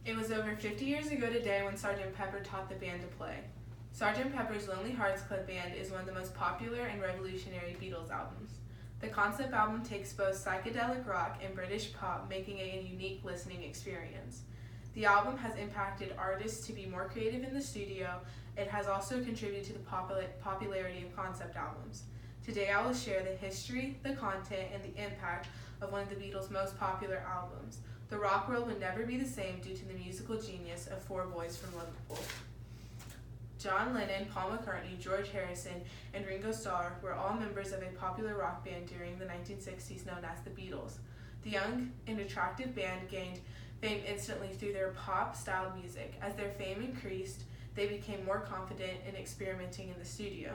It was over 50 years ago today when Sgt. Pepper taught the band to play. Sgt. Pepper's Lonely Hearts Club Band is one of the most popular and revolutionary Beatles albums. The concept album takes both psychedelic rock and British pop, making it a unique listening experience. The album has impacted artists to be more creative in the studio. It has also contributed to the popularity of concept albums. Today I will share the history, the content, and the impact of one of the Beatles' most popular albums. The rock world would never be the same due to the musical genius of four boys from Liverpool. John Lennon, Paul McCartney, George Harrison, and Ringo Starr were all members of a popular rock band during the 1960s known as the Beatles. The young and attractive band gained fame instantly through their pop-style music. As their fame increased, they became more confident in experimenting in the studio.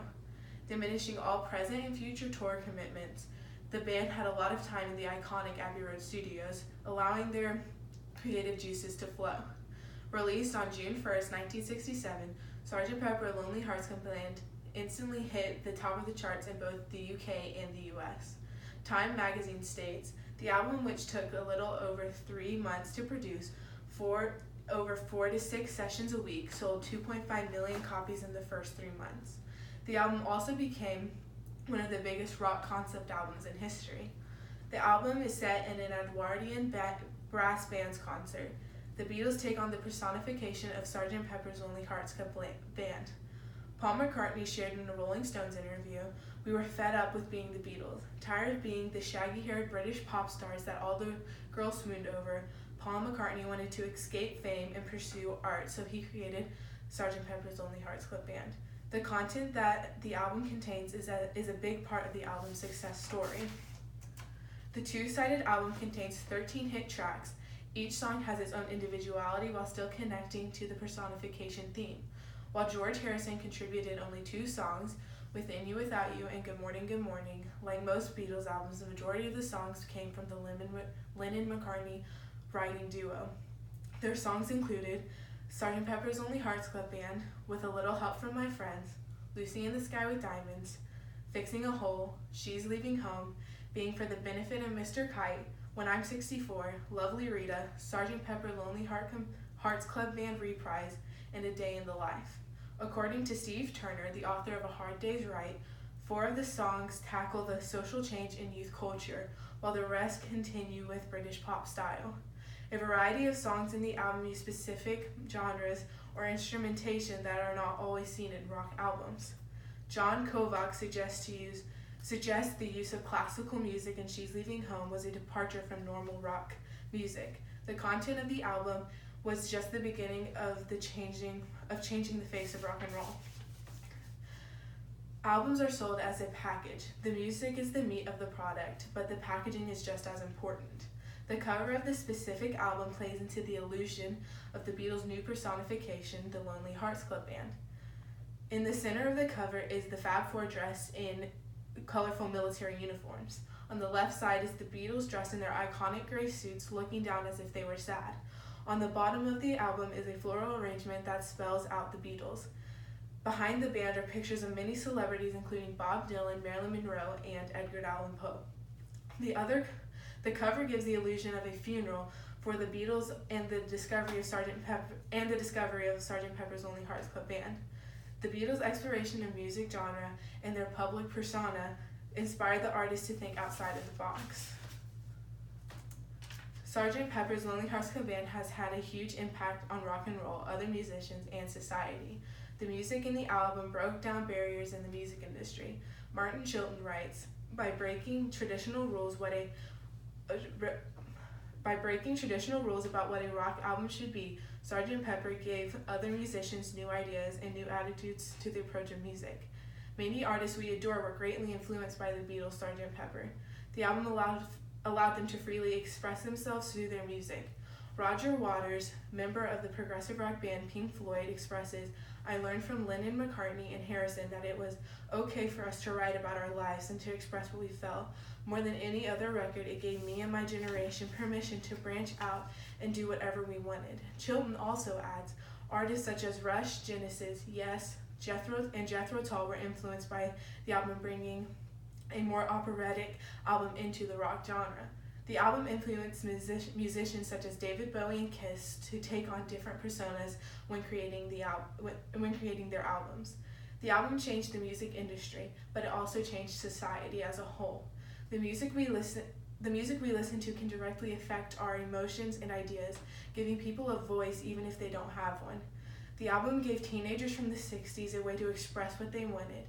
Diminishing all present and future tour commitments, the band had a lot of time in the iconic Abbey Road studios, allowing their creative juices to flow. Released on June 1st, 1967, Sgt. Pepper Lonely Hearts Club Band instantly hit the top of the charts in both the UK and the US. Time magazine states, the album, which took a little over 3 months to produce, over 4 to 6 sessions a week, sold 2.5 million copies in the first 3 months. The album also became one of the biggest rock concept albums in history. The album is set in an Edwardian brass band's concert. The Beatles take on the personification of Sgt. Pepper's Lonely Hearts Club Band. Paul McCartney shared in a Rolling Stones interview, "We were fed up with being the Beatles. Tired of being the shaggy-haired British pop stars that all the girls swooned over, Paul McCartney wanted to escape fame and pursue art, so he created Sgt. Pepper's Lonely Hearts Club Band." The content that the album contains is a big part of the album's success story. The two-sided album contains 13 hit tracks. Each song has its own individuality while still connecting to the personification theme. While George Harrison contributed only 2 songs, Within You Without You and Good Morning, Good Morning, like most Beatles albums, the majority of the songs came from the Lennon-McCartney writing duo. Their songs included Sgt. Pepper's Lonely Hearts Club Band, With a Little Help from My Friends, Lucy in the Sky with Diamonds, Fixing a Hole, She's Leaving Home, Being for the Benefit of Mr. Kite, When I'm 64, Lovely Rita, Sgt. Pepper Lonely Hearts Club Band Reprise, and A Day in the Life. According to Steve Turner, the author of A Hard Day's Write, 4 of the songs tackle the social change in youth culture, while the rest continue with British pop style. A variety of songs in the album use specific genres or instrumentation that are not always seen in rock albums. John Kovacs suggests the use of classical music in She's Leaving Home was a departure from normal rock music. The content of the album was just the beginning of changing the face of rock and roll. Albums are sold as a package. The music is the meat of the product, but the packaging is just as important. The cover of the specific album plays into the illusion of the Beatles' new personification, the Lonely Hearts Club Band. In the center of the cover is the Fab Four dressed in colorful military uniforms. On the left side is the Beatles dressed in their iconic gray suits, looking down as if they were sad. On the bottom of the album is a floral arrangement that spells out the Beatles. Behind the band are pictures of many celebrities, including Bob Dylan, Marilyn Monroe, and Edgar Allan Poe. The cover gives the illusion of a funeral for the Beatles and the discovery of Sgt. Pepper's Lonely Hearts Club Band. The Beatles' exploration of music genre and their public persona inspired the artists to think outside of the box. Sgt. Pepper's Lonely Hearts Club Band has had a huge impact on rock and roll, other musicians, and society. The music in the album broke down barriers in the music industry. Martin Chilton writes, By breaking traditional rules about what a rock album should be, Sgt. Pepper gave other musicians new ideas and new attitudes to the approach of music. Many artists we adore were greatly influenced by the Beatles' Sgt. Pepper. The album allowed them to freely express themselves through their music. Roger Waters, member of the progressive rock band Pink Floyd, expresses, I learned from Lennon, McCartney, and Harrison that it was okay for us to write about our lives and to express what we felt. More than any other record, it gave me and my generation permission to branch out and do whatever we wanted. Chilton also adds, artists such as Rush, Genesis, Yes, Jethro Tull were influenced by the album, bringing a more operatic album into the rock genre. The album influenced musicians such as David Bowie and Kiss to take on different personas when creating their albums. The album changed the music industry, but it also changed society as a whole. The music we listen to can directly affect our emotions and ideas, giving people a voice even if they don't have one. The album gave teenagers from the 60s a way to express what they wanted.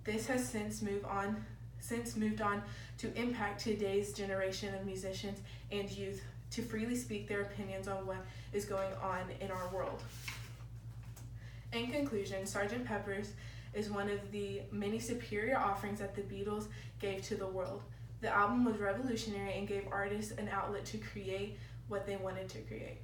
This has since moved on to impact today's generation of musicians and youth to freely speak their opinions on what is going on in our world. In conclusion, Sgt. Pepper's is one of the many superior offerings that the Beatles gave to the world. The album was revolutionary and gave artists an outlet to create what they wanted to create.